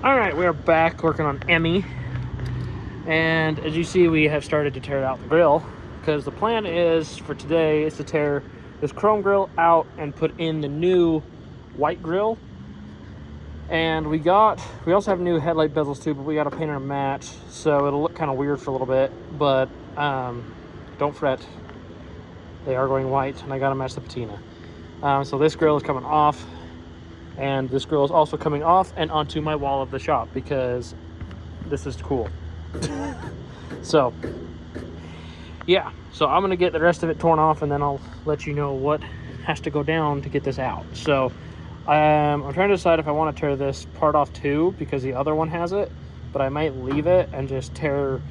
All right, we are back working on Emmy. And as you see, we have started to tear out the grill because the plan is for today is to tear this chrome grill out and put in the new white grill. And we also have new headlight bezels too, but we got to paint them match, so it'll look kind of weird for a little bit. But don't fret, they are going white, and I got to match the patina. So this grill is coming off, and this grill is also coming off and onto my wall of the shop because this is cool. So yeah, so I'm gonna get the rest of it torn off, and then I'll let you know what has to go down to get this out. So I'm trying to decide if I want to tear this part off too, because the other one has it, but I might leave it and just tear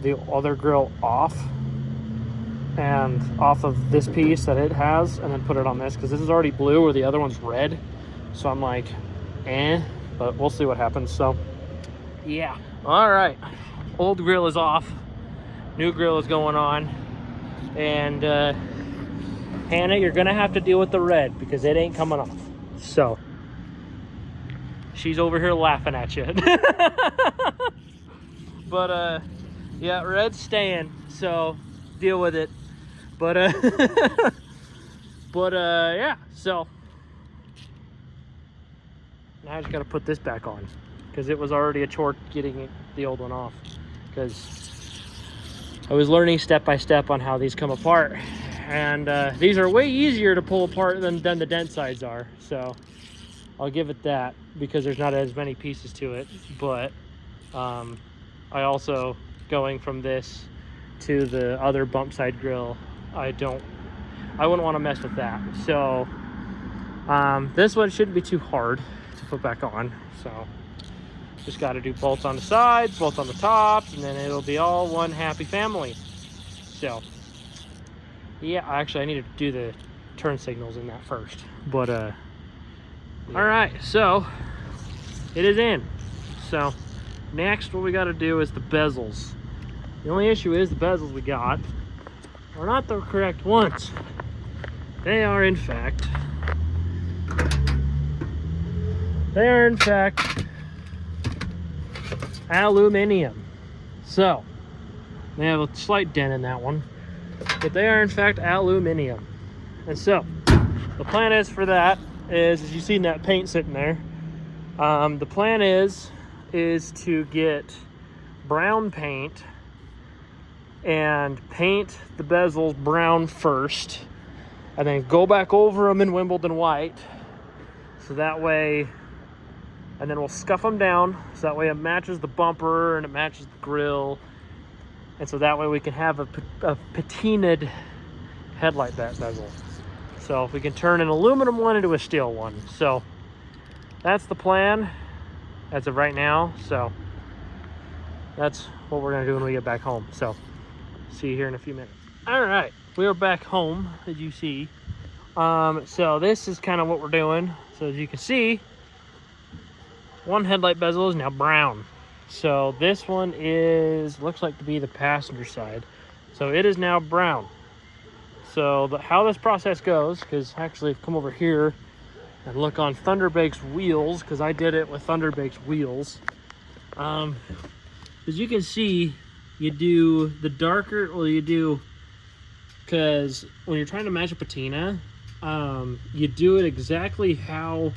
the other grill off of this piece that it has, and then put it on this, because this is already blue where the other one's red. So I'm like, but we'll see what happens. So yeah, all right, old grill is off, new grill is going on, and Hannah, you're gonna have to deal with the red because it ain't coming off. So she's over here laughing at you. But yeah, red's staying, so deal with it. But yeah, so now I just gotta put this back on because it was already a chore getting the old one off, because I was learning step by step on how these come apart, and these are way easier to pull apart than the dent sides are, so I'll give it that, because there's not as many pieces to it. But I also, going from this to the other bump side grill, I wouldn't want to mess with that. So this one shouldn't be too hard to put back on, so just got to do bolts on the sides, bolts on the top, and then it'll be all one happy family. So yeah, actually I need to do the turn signals in that first. But yeah. All right, so it is in. So next what we got to do is the bezels. The only issue is the bezels we got are not the correct ones. They are in fact aluminum. So they have a slight dent in that one, but they are in fact aluminum. And so the plan is for that is, as you see in that paint sitting there, the plan is to get brown paint and paint the bezels brown first, and then go back over them in Wimbledon white, so that way, and then we'll scuff them down so that way it matches the bumper and it matches the grill, and so that way we can have a patinaed headlight bezel. So we can turn an aluminum one into a steel one. So that's the plan as of right now. So that's what we're gonna do when we get back home. So see you here in a few minutes. All right, we are back home, as you see. So this is kind of what we're doing. So as you can see, one headlight bezel is now brown. So this one looks like to be the passenger side. So it is now brown. So how this process goes, because actually come over here and look on Thunderbake's wheels, because I did it with Thunderbake's wheels. As you can see, you do the darker, because when you're trying to match a patina, you do it exactly how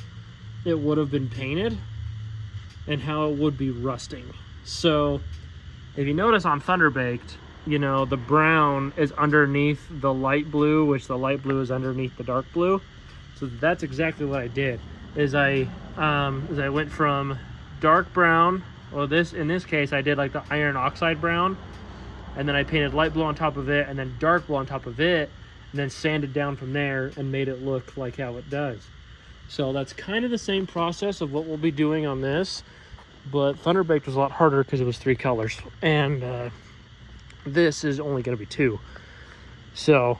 it would have been painted and how it would be rusting. So if you notice on Thunderbaked, the brown is underneath the light blue, which the light blue is underneath the dark blue. So that's exactly what I did, is I went from dark brown, well, in this case I did like the iron oxide brown, and then I painted light blue on top of it, and then dark blue on top of it, and then sanded down from there and made it look like how it does. So that's kind of the same process of what we'll be doing on this, but Thunderbaked was a lot harder because it was 3 colors, and this is only going to be 2. So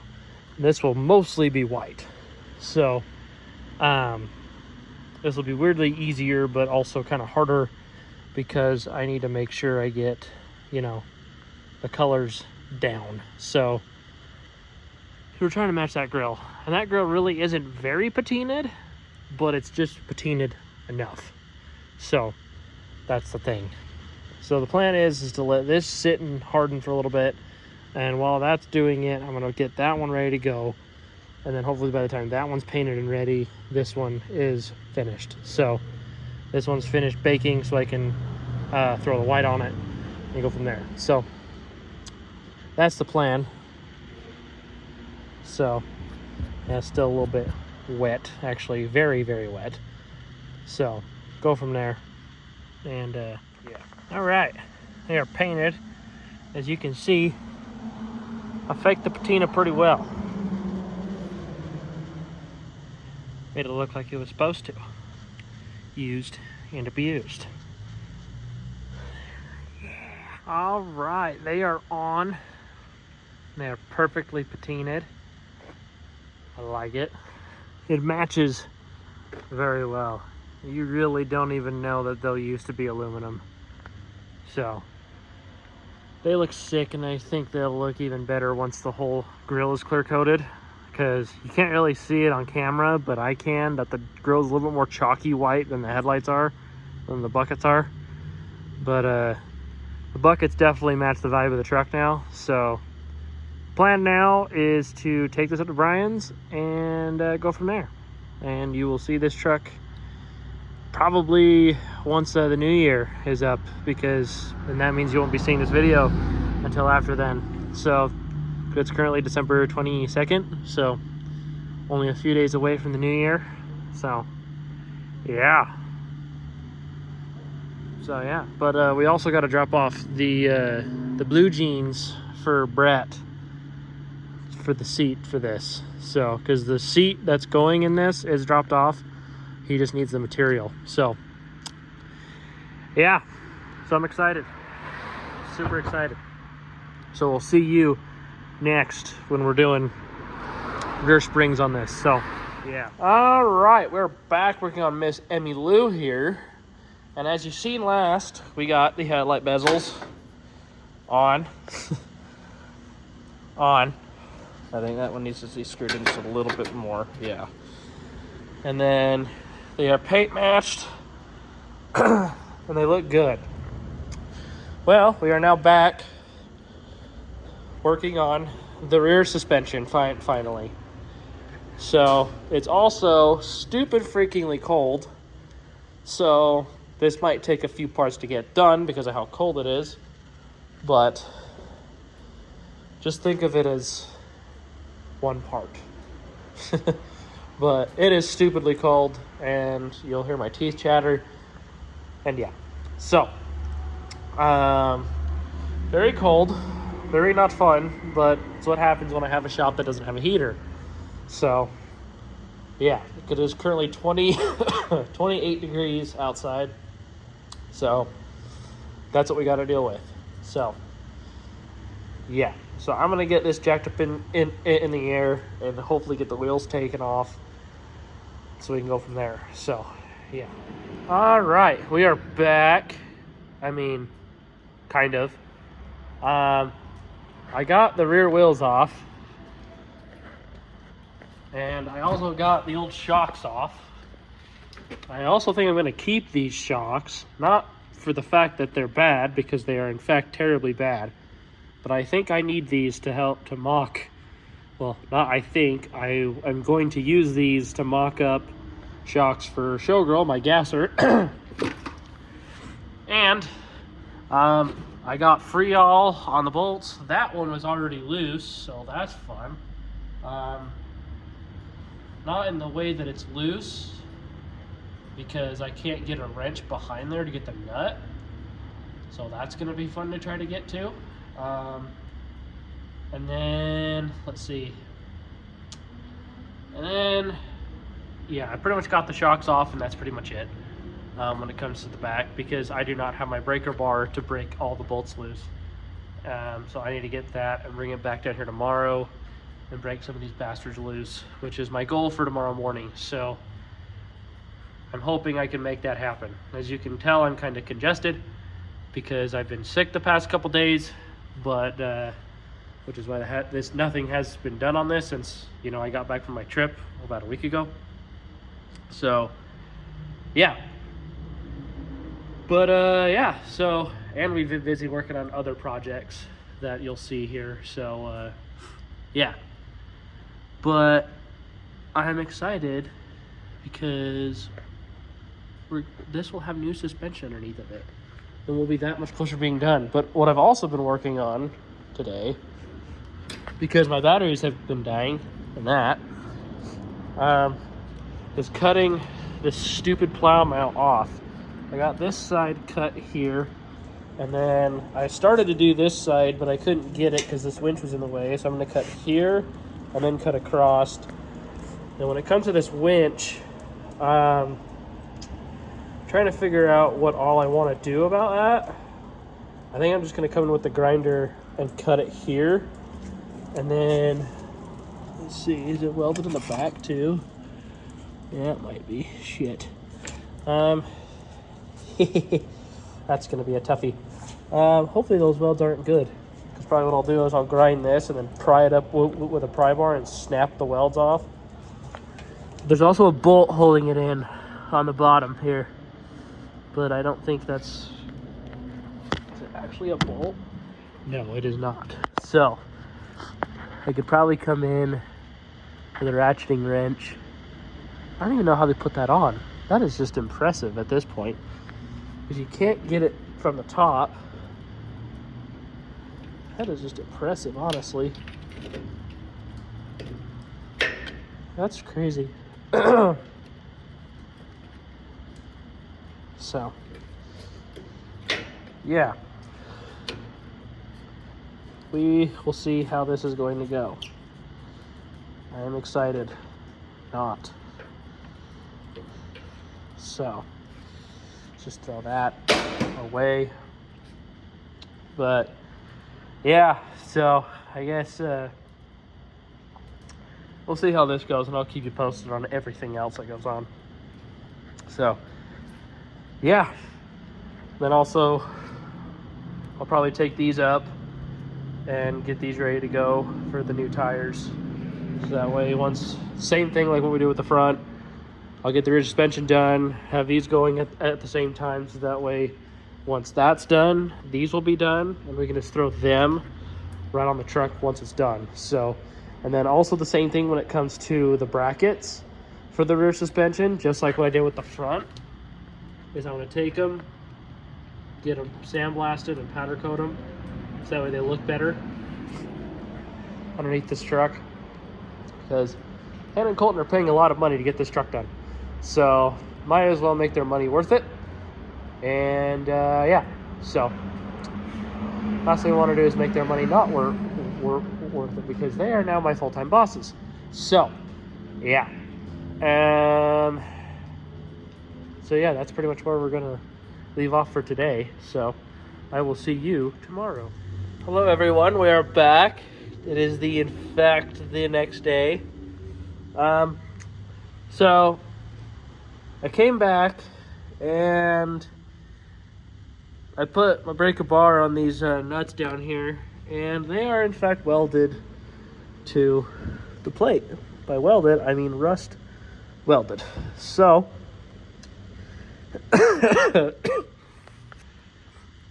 this will mostly be white. So this will be weirdly easier, but also kind of harder, because I need to make sure I get, the colors down. So we're trying to match that grill, and that grill really isn't very patinaed, but it's just patinaed enough. So That's the thing. So the plan is to let this sit and harden for a little bit. And while that's doing it, I'm going to get that one ready to go. And then hopefully by the time that one's painted and ready, this one is finished. So this one's finished baking, so I can throw the white on it and go from there. So that's the plan. So yeah, it's still a little bit wet, actually very, very wet. So go from there. And yeah. All right, they are painted. As you can see, I faked the patina pretty well. Made it look like it was supposed to. Used and abused. Yeah. All right, they are on. They are perfectly patinaed. I like it. It matches very well. You really don't even know that they'll used to be aluminum. So they look sick, and I think they'll look even better once the whole grill is clear coated, because you can't really see it on camera, but I can, that the grill is a little bit more chalky white than the headlights are, than the buckets are. But the buckets definitely match the vibe of the truck now. So plan now is to take this up to Brian's and go from there. And you will see this truck probably once the new year is up, because then that means you won't be seeing this video until after then. So it's currently December 22nd, so only a few days away from the new year. So yeah, but we also got to drop off the blue jeans for Brett for the seat for this. So because the seat that's going in this is dropped off, he just needs the material. So yeah, so I'm excited, super excited. So we'll see you next when we're doing rear springs on this. So yeah. All right, we're back working on Miss Emmy Lou here. And as you've seen last, we got the headlight bezels on. on. I think that one needs to be screwed in just a little bit more. Yeah. And then they are paint matched. And they look good. Well, we are now back working on the rear suspension finally. So it's also stupid freakingly cold. So this might take a few parts to get done because of how cold it is. But just think of it as one part. But it is stupidly cold, and you'll hear my teeth chatter. And yeah, so very cold, very not fun, but it's what happens when I have a shop that doesn't have a heater. So yeah, it is currently 28 degrees outside. So that's what we got to deal with. So yeah, so I'm gonna get this jacked up in the air and hopefully get the wheels taken off so we can go from there. So yeah. All right, we are back. I mean, kind of. I got the rear wheels off, and I also got the old shocks off. I also think I'm going to keep these shocks, not for the fact that they're bad, because they are in fact terribly bad, but I think I need these to help to mock, well, not I think, I'm going to use these to mock up shocks for Showgirl, my gasser. And I got free all on the bolts. That one was already loose, so that's fun. Not in the way that it's loose, because I can't get a wrench behind there to get the nut. So that's going to be fun to try to get to. And then, let's see. And then, yeah, I pretty much got the shocks off, and that's pretty much it when it comes to the back, because I do not have my breaker bar to break all the bolts loose. So I need to get that and bring it back down here tomorrow and break some of these bastards loose, which is my goal for tomorrow morning. So I'm hoping I can make that happen. As you can tell, I'm kind of congested because I've been sick the past couple days, but which is why nothing has been done on this since, you know, I got back from my trip about a week ago. So yeah, But yeah, so, and we've been busy working on other projects that you'll see here. So yeah, but I'm excited because this will have new suspension underneath of it, and we'll be that much closer to being done. But what I've also been working on today, because my batteries have been dying and that, is cutting this stupid plow mount off. I got this side cut here, and then I started to do this side, but I couldn't get it because this winch was in the way. So I'm going to cut here and then cut across. And when it comes to this winch, trying to figure out what all I want to do about that. I think I'm just going to come in with the grinder and cut it here. And then, let's see, is it welded in the back too? Yeah, it might be. Shit. That's going to be a toughie. Hopefully those welds aren't good. Because probably what I'll do is I'll grind this and then pry it up with a pry bar and snap the welds off. There's also a bolt holding it in on the bottom here. But I don't think that's... Is it actually a bolt? No, it is not. So, I could probably come in with a ratcheting wrench. I don't even know how they put that on. That is just impressive at this point. Because you can't get it from the top. That is just impressive, honestly. That's crazy. So, yeah. We will see how this is going to go. I am excited. Not. So, just throw that away. But, yeah, so I guess we'll see how this goes, and I'll keep you posted on everything else that goes on. So, yeah. Then also, I'll probably take these up and get these ready to go for the new tires. So that way, once, same thing like what we do with the front, I'll get the rear suspension done, have these going at the same time, so that way, once that's done, these will be done, and we can just throw them right on the truck once it's done. So, and then also the same thing when it comes to the brackets for the rear suspension, just like what I did with the front, is I'm going to take them, get them sandblasted and powder coat them, so that way they look better underneath this truck. Because Hannah and Colton are paying a lot of money to get this truck done. So, might as well make their money worth it. And, yeah. So, last thing I want to do is make their money not worth it, because they are now my full-time bosses. So, yeah. So, yeah, that's pretty much where we're going to leave off for today. So, I will see you tomorrow. Hello, everyone. We are back. It is in fact the next day. So I came back and I put my breaker bar on these nuts down here, and they are in fact welded to the plate. By welded, I mean rust welded. So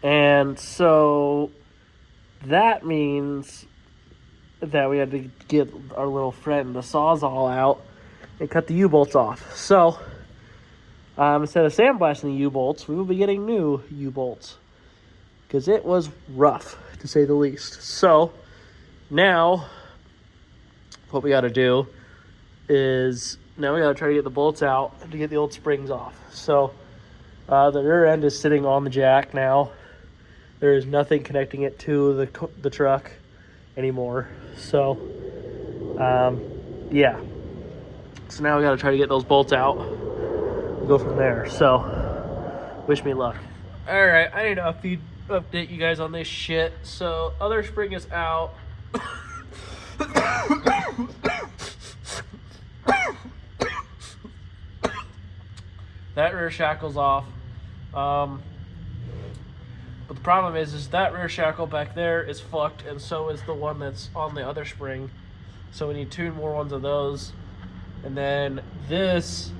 and so that means that we had to get our little friend the Sawzall out and cut the U-bolts off. So instead of sandblasting the U-bolts, we will be getting new U-bolts, because it was rough, to say the least. So now what we got to do is now we got to try to get the bolts out to get the old springs off. So the rear end is sitting on the jack now. There is nothing connecting it to the truck anymore. So yeah, so now we got to try to get those bolts out and go from there. So wish me luck. All right, I need to update you guys on this shit. So other spring is out. That rear shackle's off. But the problem is that rear shackle back there is fucked, and so is the one that's on the other spring. So we need 2 more ones of those. And then this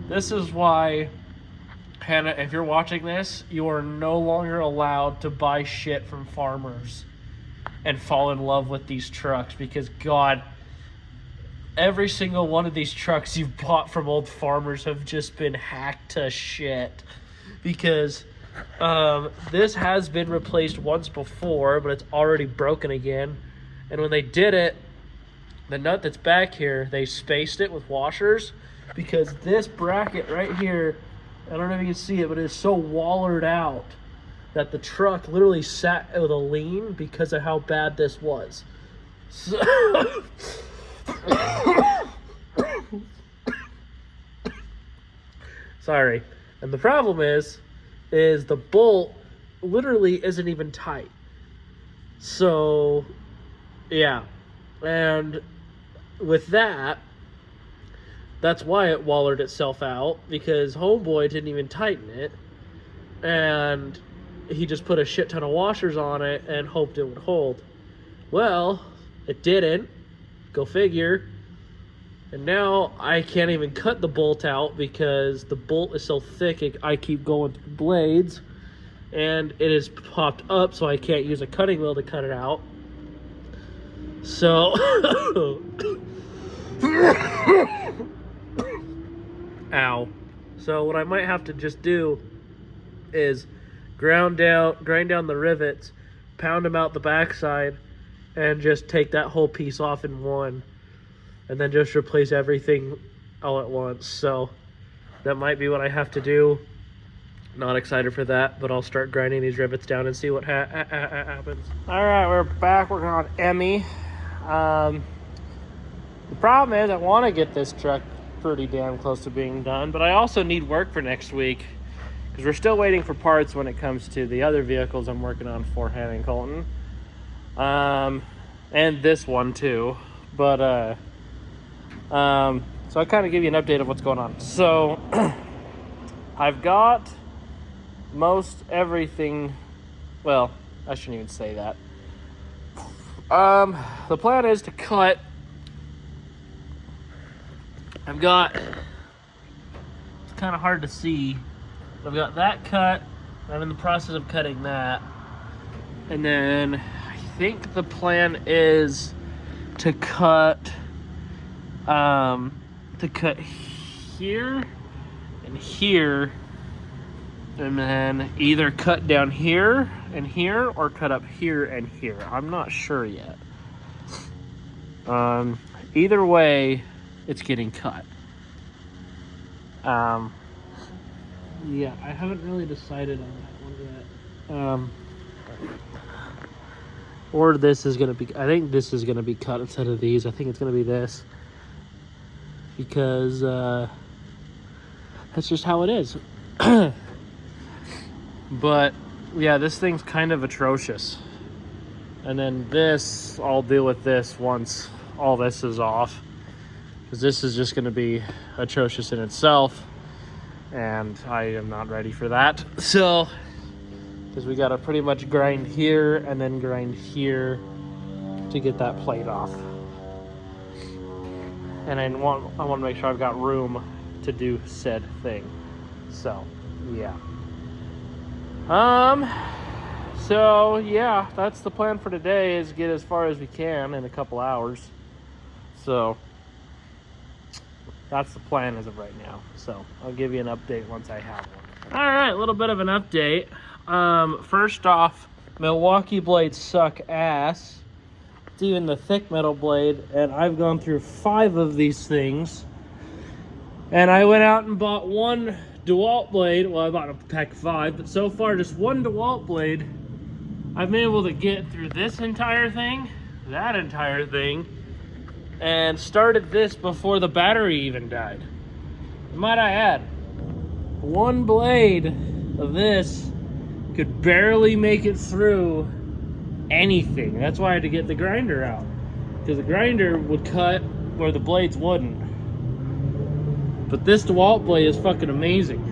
is why Hannah, if you're watching this, you are no longer allowed to buy shit from farmers and fall in love with these trucks, because God, every single one of these trucks you've bought from old farmers have just been hacked to shit. Because this has been replaced once before, but it's already broken again. And when they did it, the nut that's back here, they spaced it with washers, because this bracket right here, I don't know if you can see it, but it's so wallered out that the truck literally sat with a lean because of how bad this was. So sorry. And the problem is the bolt literally isn't even tight. So, yeah. And with that, that's why it wallered itself out, because homeboy didn't even tighten it. And he just put a shit ton of washers on it and hoped it would hold. Well, it didn't. Go figure. And now I can't even cut the bolt out because the bolt is so thick I keep going through blades, and it is popped up, so I can't use a cutting wheel to cut it out. So ow. So what I might have to just do is grind down the rivets, pound them out the backside, and just take that whole piece off in one, and then just replace everything all at once. So that might be what I have to do. Not excited for that, but I'll start grinding these rivets down and see what happens. All right, we're back working on Emmy. The problem is I want to get this truck pretty damn close to being done, but I also need work for next week, because we're still waiting for parts when it comes to the other vehicles I'm working on for Hannah and Colton. And this one too. But so I'll kind of give you an update of what's going on. So I've got most everything. Well, I shouldn't even say that. The plan is to cut. I've got, it's kind of hard to see, I've got that cut. I'm in the process of cutting that. And then I think the plan is to cut here and here, and then either cut down here and here or cut up here and here. I'm not sure yet. Either way, it's getting cut. Yeah, I haven't really decided on that one yet. Or this is gonna be, I think this is gonna be cut instead of these. I think it's gonna be this, because that's just how it is. But yeah, this thing's kind of atrocious. And then this, I'll deal with this once all this is off, because this is just going to be atrocious in itself, and I am not ready for that. So, because we got to pretty much grind here and then grind here to get that plate off. And I want to make sure I've got room to do said thing. So, yeah. So yeah, that's the plan for today, is get as far as we can in a couple hours. So that's the plan as of right now. So I'll give you an update once I have one. All right, a little bit of an update. First off, Milwaukee blades suck ass. It's even the thick metal blade, and I've gone through 5 of these things. And I went out and bought one DeWalt blade. Well, I bought a pack of 5, but so far just one DeWalt blade. I've been able to get through this entire thing, that entire thing, and started this before the battery even died. Might I add, one blade of this could barely make it through anything. That's why I had to get the grinder out, because the grinder would cut where the blades wouldn't. But this DeWalt blade is fucking amazing.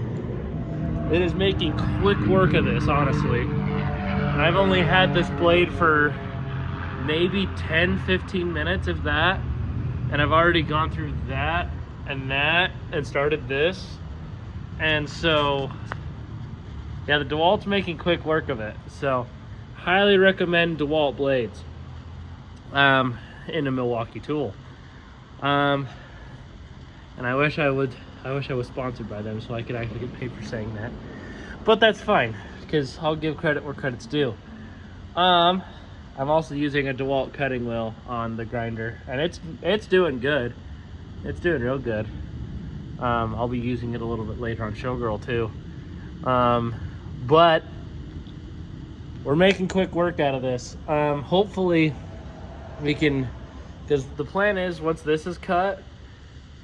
It is making quick work of this, honestly. And I've only had this blade for maybe 10-15 minutes, if that. And I've already gone through that and started this. And so Yeah, the DeWalt's making quick work of it. So highly recommend DeWalt blades in a Milwaukee tool. And I wish I was sponsored by them so I could actually get paid for saying that. But that's fine, because I'll give credit where credit's due. I'm also using a DeWalt cutting wheel on the grinder, and it's doing good. It's doing real good. I'll be using it a little bit later on Showgirl too. But we're making quick work out of this. Hopefully we can, because the plan is once this is cut,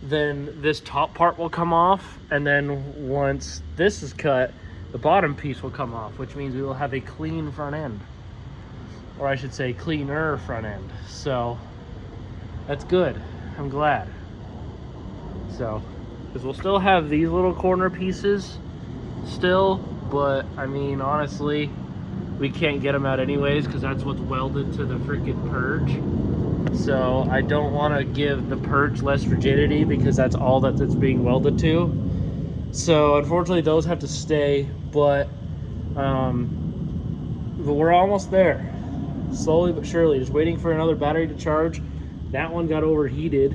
then this top part will come off, and then once this is cut, the bottom piece will come off, which means we will have a clean front end, or I should say cleaner front end. So that's good. I'm glad. So, because we'll still have these little corner pieces still, but I mean, honestly, we can't get them out anyways because that's what's welded to the freaking purge. So I don't want to give the purge less rigidity because that's all that it's being welded to. So unfortunately those have to stay, but we're almost there. Slowly but surely, just waiting for another battery to charge. That one got overheated.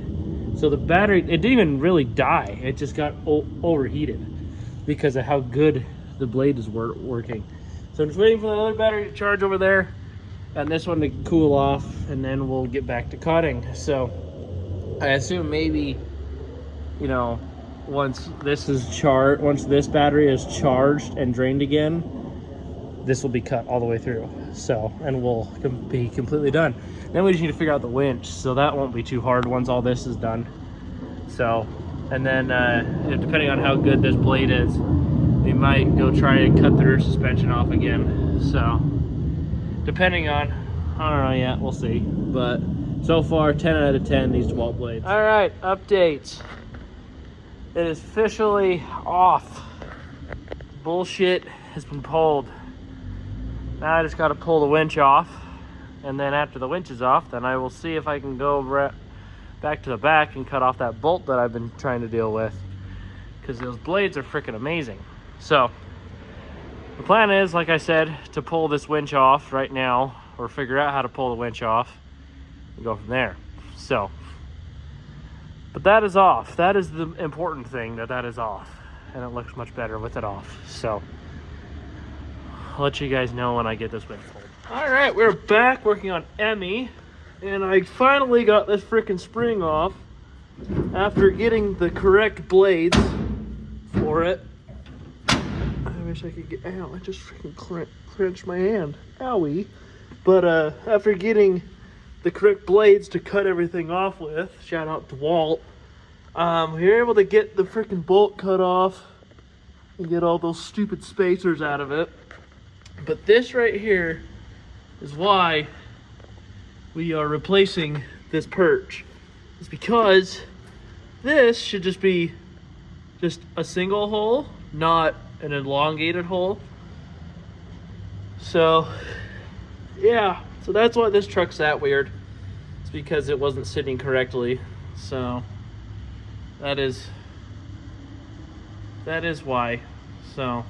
So the battery, it didn't even really die. It just got overheated because of how good the blade is working. So I'm just waiting for another battery to charge over there and this one to cool off, and then we'll get back to cutting. So I assume maybe, you know, once this battery is charged and drained again, this will be cut all the way through. So, and we'll be completely done. Then we just need to figure out the winch, so that won't be too hard once all this is done. So, and then depending on how good this blade is, we might go try and cut the rear suspension off again. So, depending on, I don't know yet, we'll see. But so far, 10 out of 10, these DeWalt blades. All right, updates. It is officially off. Bullshit has been pulled. Now I just got to pull the winch off, and then after the winch is off, then I will see if I can go back to the back and cut off that bolt that I've been trying to deal with, because those blades are freaking amazing. So the plan is, like I said, to pull this winch off right now, or figure out how to pull the winch off and go from there. So, but that is off. That is the important thing, that is off, and it looks much better with it off. So I'll let you guys know when I get this winch pulled. All right, we're back working on Emmy, and I finally got this freaking spring off after getting the correct blades for it. I wish I could get out. I just freaking clenched my hand. Owie. But after getting the correct blades to cut everything off with, shout out to Walt, we were able to get the freaking bolt cut off and get all those stupid spacers out of it. But this right here is why we are replacing this perch. It's because this should just be just a single hole, not an elongated hole. So yeah, so that's why this truck's that weird. It's because it wasn't sitting correctly. So that is why. So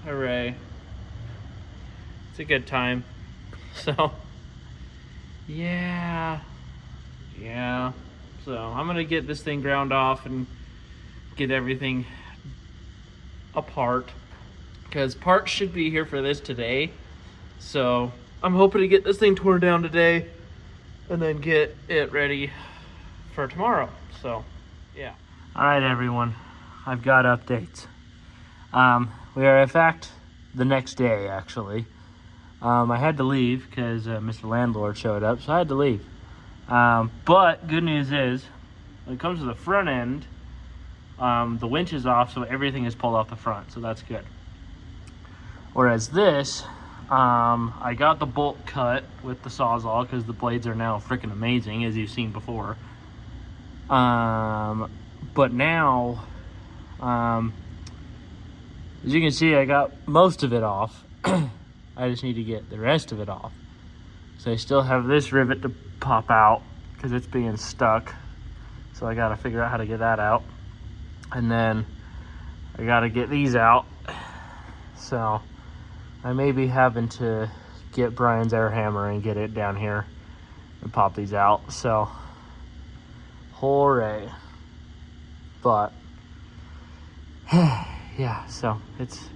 hooray. It's a good time. So yeah. So I'm gonna get this thing ground off and get everything apart, because parts should be here for this today. So I'm hoping to get this thing torn down today and then get it ready for tomorrow. So yeah. All right, everyone, I've got updates. We are in fact the next day, actually. I had to leave because Mr. Landlord showed up, so I had to leave. But good news is, when it comes to the front end, the winch is off, so everything is pulled off the front, so that's good. Whereas this, I got the bolt cut with the Sawzall because the blades are now freaking amazing, as you've seen before. But now, as you can see, I got most of it off. I just need to get the rest of it off. So I still have this rivet to pop out because it's being stuck. So I got to figure out how to get that out. And then I got to get these out. So I may be having to get Brian's air hammer and get it down here and pop these out. So hooray. But yeah, so it's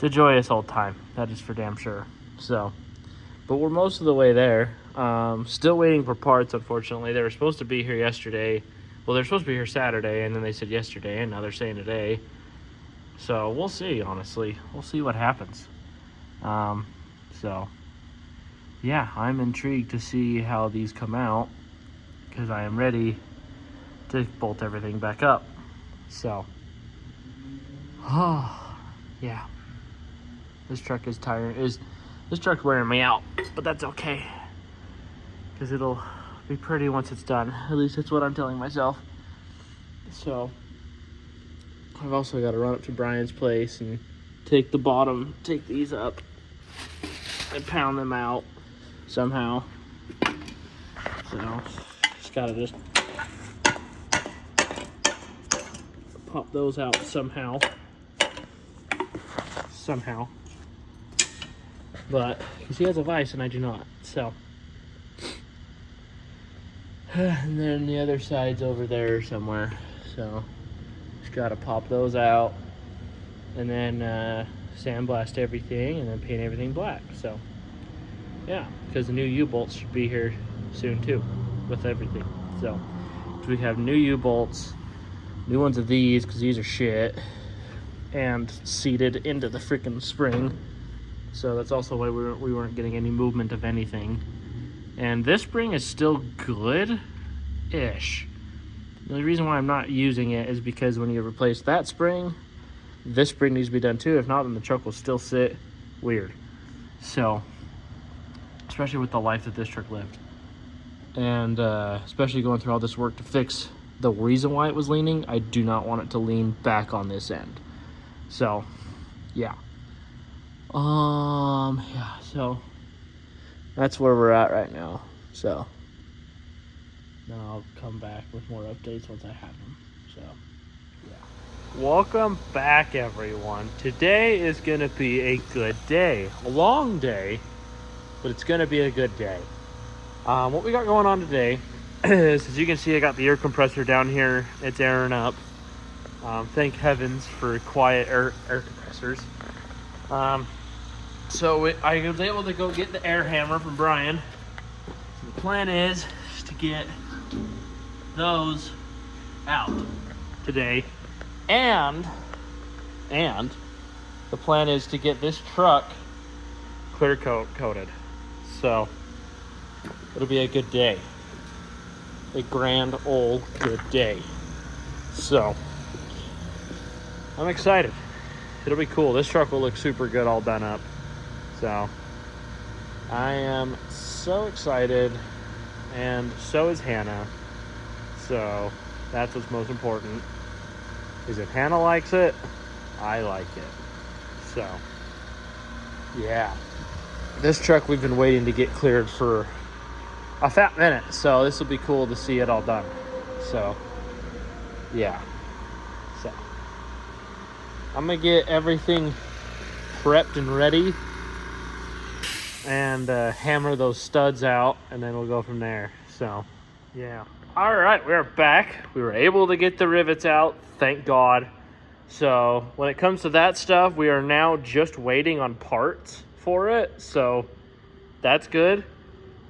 a joyous old time, that is for damn sure. So, but we're most of the way there. Still waiting for parts, unfortunately. They were supposed to be here yesterday. Well, they're supposed to be here Saturday, and then they said yesterday, and now they're saying today. So we'll see, honestly. We'll see what happens. So yeah, I'm intrigued to see how these come out, because I am ready to bolt everything back up. So yeah, this truck is tiring. This truck's wearing me out, but that's okay, because it'll be pretty once it's done. At least that's what I'm telling myself. So I've also got to run up to Brian's place and take these up and pound them out somehow. So just gotta pop those out somehow. But because he has a vise and I do not, so. And then the other side's over there somewhere, so just gotta pop those out and then sandblast everything and then paint everything black. So yeah, because the new U-bolts should be here soon too with everything. So we have new U-bolts, new ones of these because these are shit, and seated into the freaking spring. So that's also why we weren't getting any movement of anything. And this spring is still good-ish. The only reason why I'm not using it is because when you replace that spring, this spring needs to be done too. If not, then the truck will still sit weird. So, especially with the life that this truck lived. And especially going through all this work to fix the reason why it was leaning, I do not want it to lean back on this end. So, yeah. Yeah, so that's where we're at right now. So then I'll come back with more updates once I have them. So yeah. Welcome back, everyone. Today is gonna be a good day. A long day, but it's gonna be a good day. What we got going on today is, as you can see, I got the air compressor down here. It's airing up. Thank heavens for quiet air compressors. So I was able to go get the air hammer from Brian. So the plan is to get those out today, and the plan is to get this truck clear coated. So it'll be a good day, a grand old good day. So I'm excited. It'll be cool. This truck will look super good all done up. So I am so excited, and so is Hannah. So that's what's most important, is if Hannah likes it, I like it. So yeah, this truck we've been waiting to get cleared for a fat minute, so this will be cool to see it all done. So yeah, so I'm gonna get everything prepped and ready and hammer those studs out, and then we'll go from there. So yeah, all right, we're back. We were able to get the rivets out, thank God. So when it comes to that stuff, we are now just waiting on parts for it, so that's good.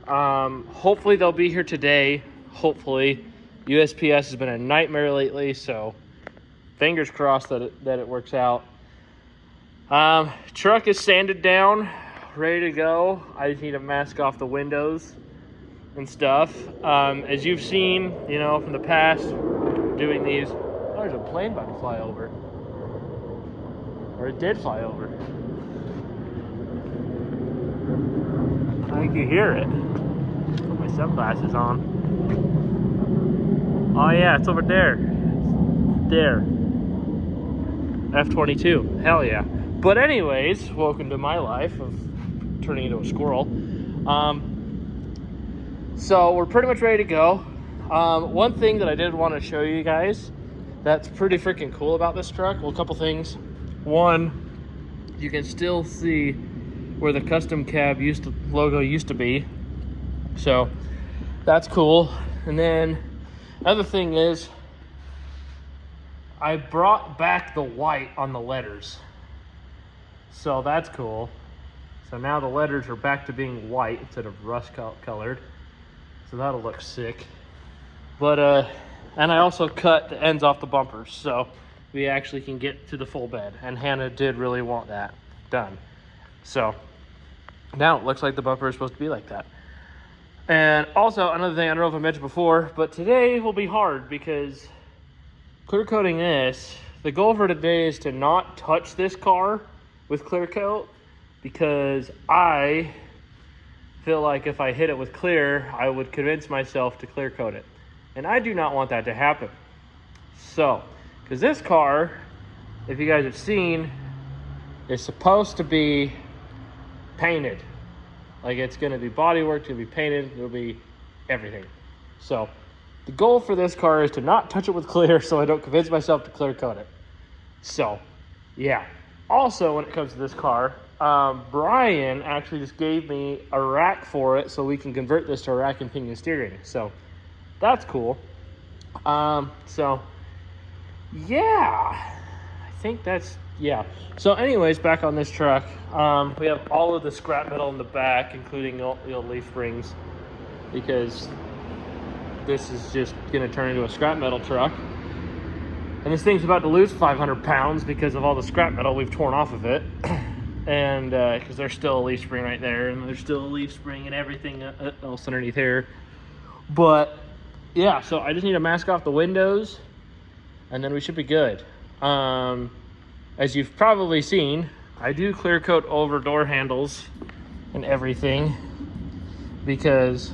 Hopefully they'll be here today. Hopefully. USPS has been a nightmare lately, so fingers crossed that it works out. Truck is sanded down, ready to go. I just need to mask off the windows and stuff. As you've seen, you know, from the past, doing these. Oh, there's a plane about to fly over. Or it did fly over. I think you hear it. Put my sunglasses on. Oh yeah, it's over there. It's there. F-22. Hell yeah. But anyways, welcome to my life of turning into a squirrel. So we're pretty much ready to go. One thing that I did want to show you guys that's pretty freaking cool about this truck. Well, a couple things. One, you can still see where the custom cab logo used to be. So that's cool. And then other thing is, I brought back the white on the letters. So that's cool. So now the letters are back to being white instead of rust colored. So that'll look sick. But and I also cut the ends off the bumpers, so we actually can get to the full bed. And Hannah did really want that done. So now it looks like the bumper is supposed to be like that. And also another thing, I don't know if I mentioned before, but today will be hard because clear coating this, the goal for today is to not touch this car with clear coat, because I feel like if I hit it with clear, I would convince myself to clear coat it. And I do not want that to happen. So, because this car, if you guys have seen, is supposed to be painted. Like, it's gonna be bodywork, it's gonna be painted, it'll be everything. So, the goal for this car is to not touch it with clear so I don't convince myself to clear coat it. So, yeah. Also, when it comes to this car, Brian actually just gave me a rack for it so we can convert this to a rack and pinion steering. So, that's cool. So, yeah. I think that's, yeah. So, anyways, back on this truck, we have all of the scrap metal in the back, including the old leaf springs, because this is just going to turn into a scrap metal truck. And this thing's about to lose 500 pounds because of all the scrap metal we've torn off of it. And because there's still a leaf spring right there, and there's still a leaf spring and everything else underneath here. But yeah, so I just need to mask off the windows, and then we should be good. As you've probably seen, I do clear coat over door handles and everything because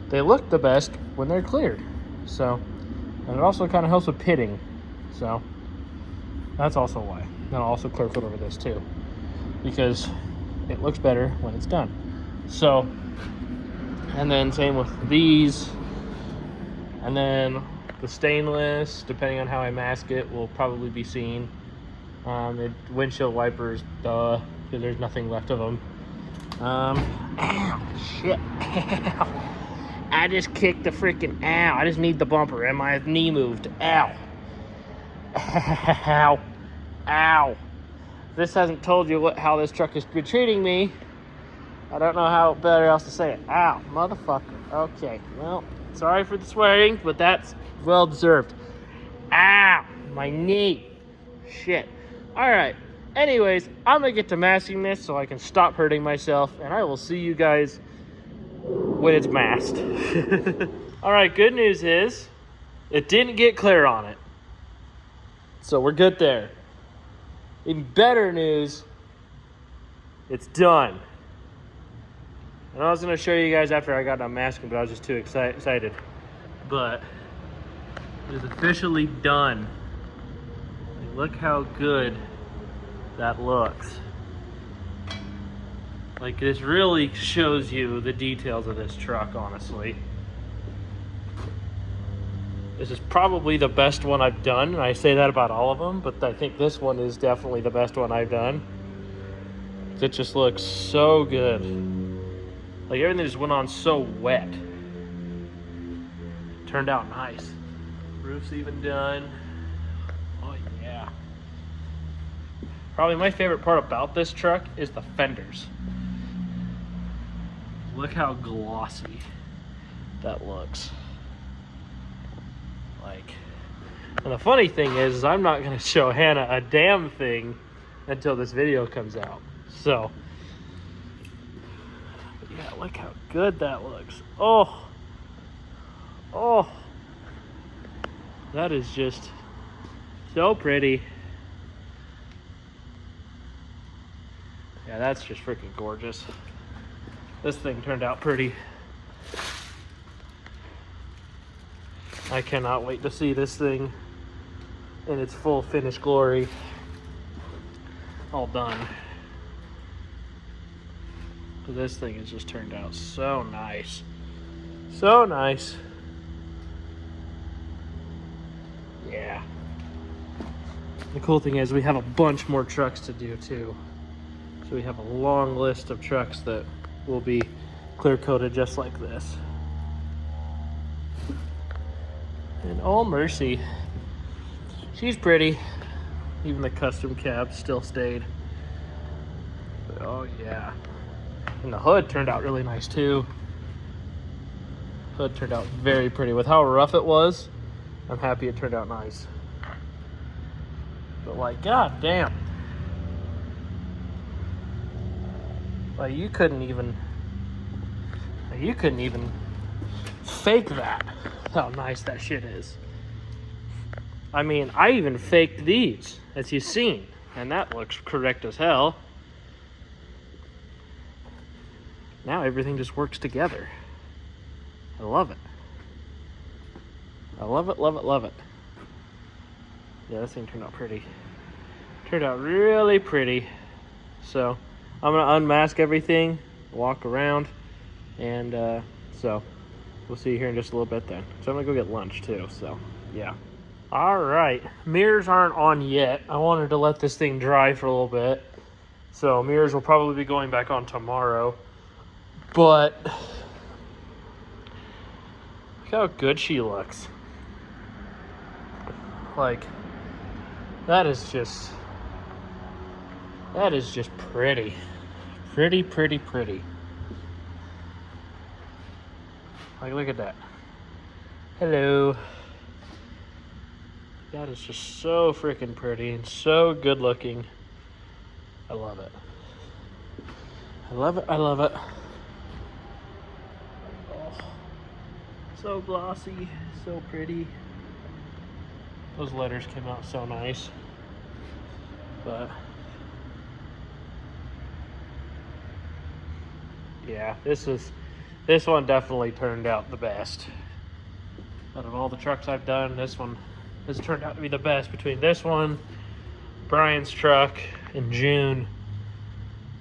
they look the best when they're cleared. So, and it also kind of helps with pitting. So that's also why. And I'll also clear coat over this too, because it looks better when it's done. So, and then same with these. And then the stainless, depending on how I mask it, will probably be seen. The windshield wipers, because there's nothing left of them. Ow, shit. I just kicked the freaking ow. I just need the bumper and my knee moved. Ow. Ow. Ow. This hasn't told you how this truck has been treating me. I don't know how better else to say it. Ow, motherfucker. Okay, well, sorry for the swearing, but that's well deserved. Ow, my knee. Shit. Alright, anyways, I'm gonna get to masking this so I can stop hurting myself, and I will see you guys when it's masked. Alright, good news is it didn't get clear on it. So we're good there. Even better news, it's done. And I was going to show you guys after I got done masking, but I was just too excited. But it is officially done. Like, look how good that looks. Like, this really shows you the details of this truck, honestly. This is probably the best one I've done, and I say that about all of them, but I think this one is definitely the best one I've done. It just looks so good. Like, everything just went on so wet. Turned out nice. Roof's even done. Oh yeah. Probably my favorite part about this truck is the fenders. Look how glossy that looks. Like, and the funny thing is I'm not going to show Hannah a damn thing until this video comes out. So, but yeah, look how good that looks. Oh, that is just so pretty. Yeah, that's just freaking gorgeous. This thing turned out pretty. I cannot wait to see this thing in its full finished glory. All done. This thing has just turned out so nice. So nice. Yeah. The cool thing is we have a bunch more trucks to do too. So we have a long list of trucks that will be clear coated just like this. And oh mercy, she's pretty. Even the custom cab still stayed. But oh yeah. And the hood turned out really nice too. Hood turned out very pretty. With how rough it was, I'm happy it turned out nice. But like, god damn. Like you couldn't even fake that. How nice that shit is. I mean, I even faked these, as you've seen, and that looks correct as hell. Now everything just works together. I love it. I love it, love it, love it. Yeah, this thing turned out pretty. Turned out really pretty. So, I'm gonna unmask everything, walk around, and so we'll see you here in just a little bit then. So I'm gonna go get lunch too, so yeah. All right, mirrors aren't on yet. I wanted to let this thing dry for a little bit. So mirrors will probably be going back on tomorrow. But look how good she looks. Like, that is just pretty. Pretty, pretty, pretty. Like, look at that. Hello. That is just so freaking pretty and so good looking. I love it. I love it, I love it. Oh, so glossy, so pretty. Those letters came out so nice. But yeah, this one definitely turned out the best. Out of all the trucks I've done, this one has turned out to be the best. Between this one, Brian's truck in June,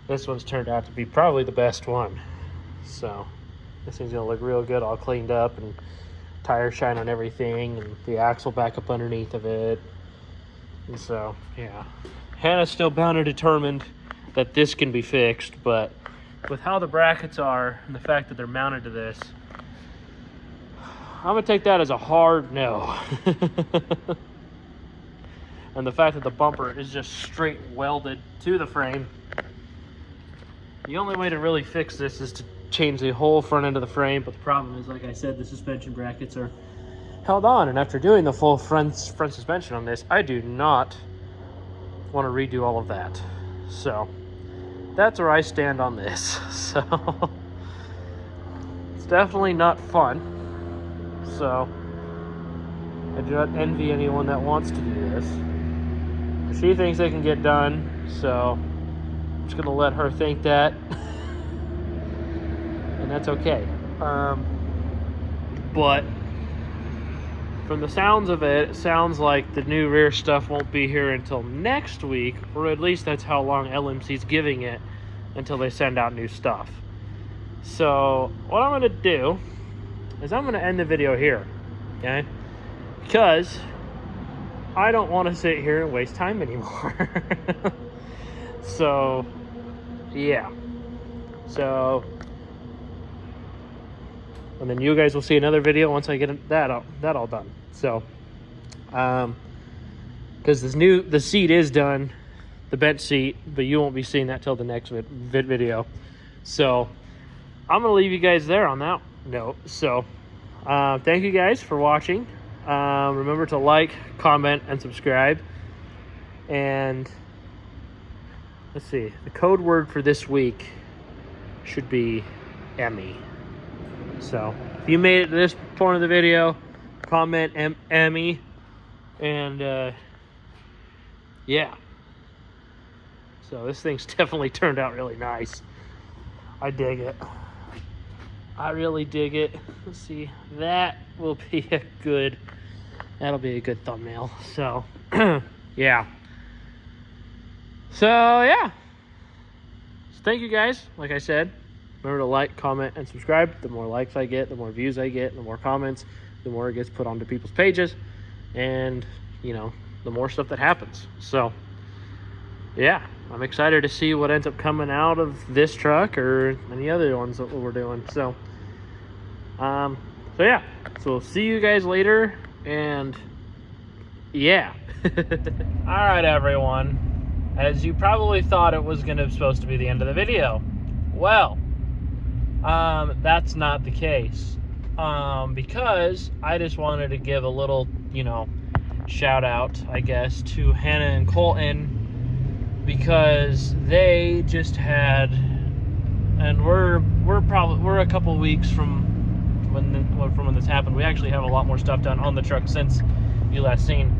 this one's turned out to be probably the best one. So this thing's gonna look real good, all cleaned up, and tire shine on everything, and the axle back up underneath of it. And so yeah, Hannah's still bound and determined that this can be fixed, but with how the brackets are and the fact that they're mounted to this, I'm gonna take that as a hard no. And the fact that the bumper is just straight welded to the frame, the only way to really fix this is to change the whole front end of the frame. But the problem is, like I said, the suspension brackets are held on, and after doing the full front suspension on this, I do not want to redo all of that. So that's where I stand on this. So it's definitely not fun. So I do not envy anyone that wants to do this. She thinks they can get done, so I'm just gonna let her think that. And that's okay. But from the sounds of it, it sounds like the new rear stuff won't be here until next week, or at least that's how long LMC's giving it until they send out new stuff. So what I'm gonna do is I'm gonna end the video here, okay? Because I don't want to sit here and waste time anymore. So yeah. So, and then you guys will see another video once I get that all done. So because the seat is done, the bench seat, but you won't be seeing that till the next video. So I'm gonna leave you guys there on that note. So thank you guys for watching. Remember to like, comment, and subscribe. And let's see, the code word for this week should be Emmy. So if you made it to this point of the video, comment Emmy. And yeah, so this thing's definitely turned out really nice. I dig it. I really dig it. Let's see, that'll be a good thumbnail. So yeah. So yeah, so thank you guys. Like I said, remember to like, comment, and subscribe. The more likes I get, the more views I get, the more comments, the more it gets put onto people's pages, and you know, the more stuff that happens. So yeah, I'm excited to see what ends up coming out of this truck or any other ones that we're doing. So yeah, so we'll see you guys later, and yeah. All right, everyone, as you probably thought it was supposed to be the end of the video, well, that's not the case, because I just wanted to give a little, shout out, I guess, to Hannah and Colton, because they just had, and we're a couple weeks from when this happened. We actually have a lot more stuff done on the truck since you last seen,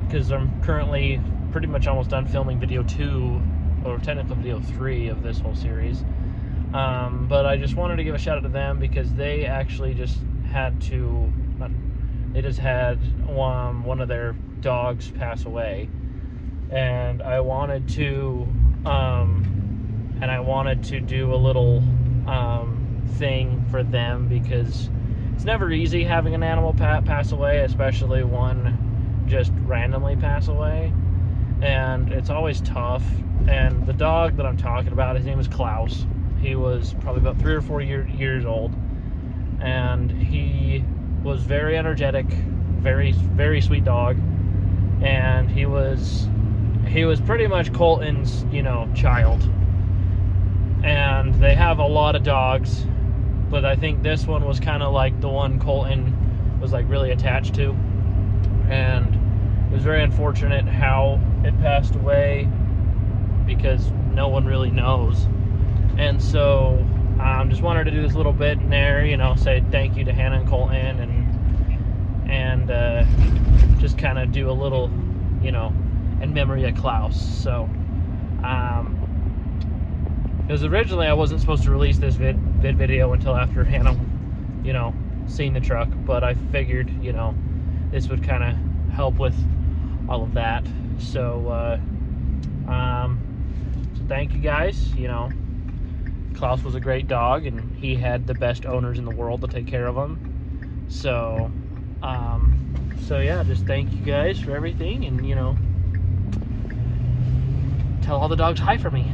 because I'm currently pretty much almost done filming video 2, or technically video 3 of this whole series. But I just wanted to give a shout out to them, because they actually just had one of their dogs pass away, and I wanted to do a little thing for them, because it's never easy having an animal pass away, especially one just randomly pass away, and it's always tough. And the dog that I'm talking about, his name is Klaus. He was probably about 3 or 4 years old, and he was very energetic, very, very sweet dog, and he was pretty much Colton's, child. And they have a lot of dogs, but I think this one was kind of like the one Colton was like really attached to, and it was very unfortunate how it passed away, because no one really knows. And so just wanted to do this little bit in there, say thank you to Hannah and Colton, and just kind of do a little, in memory of Klaus. So because originally I wasn't supposed to release this video until after Hannah, seeing the truck, but I figured, this would kind of help with all of that. So so thank you guys. Klaus was a great dog, and he had the best owners in the world to take care of him. So so yeah, just thank you guys for everything, and tell all the dogs hi for me.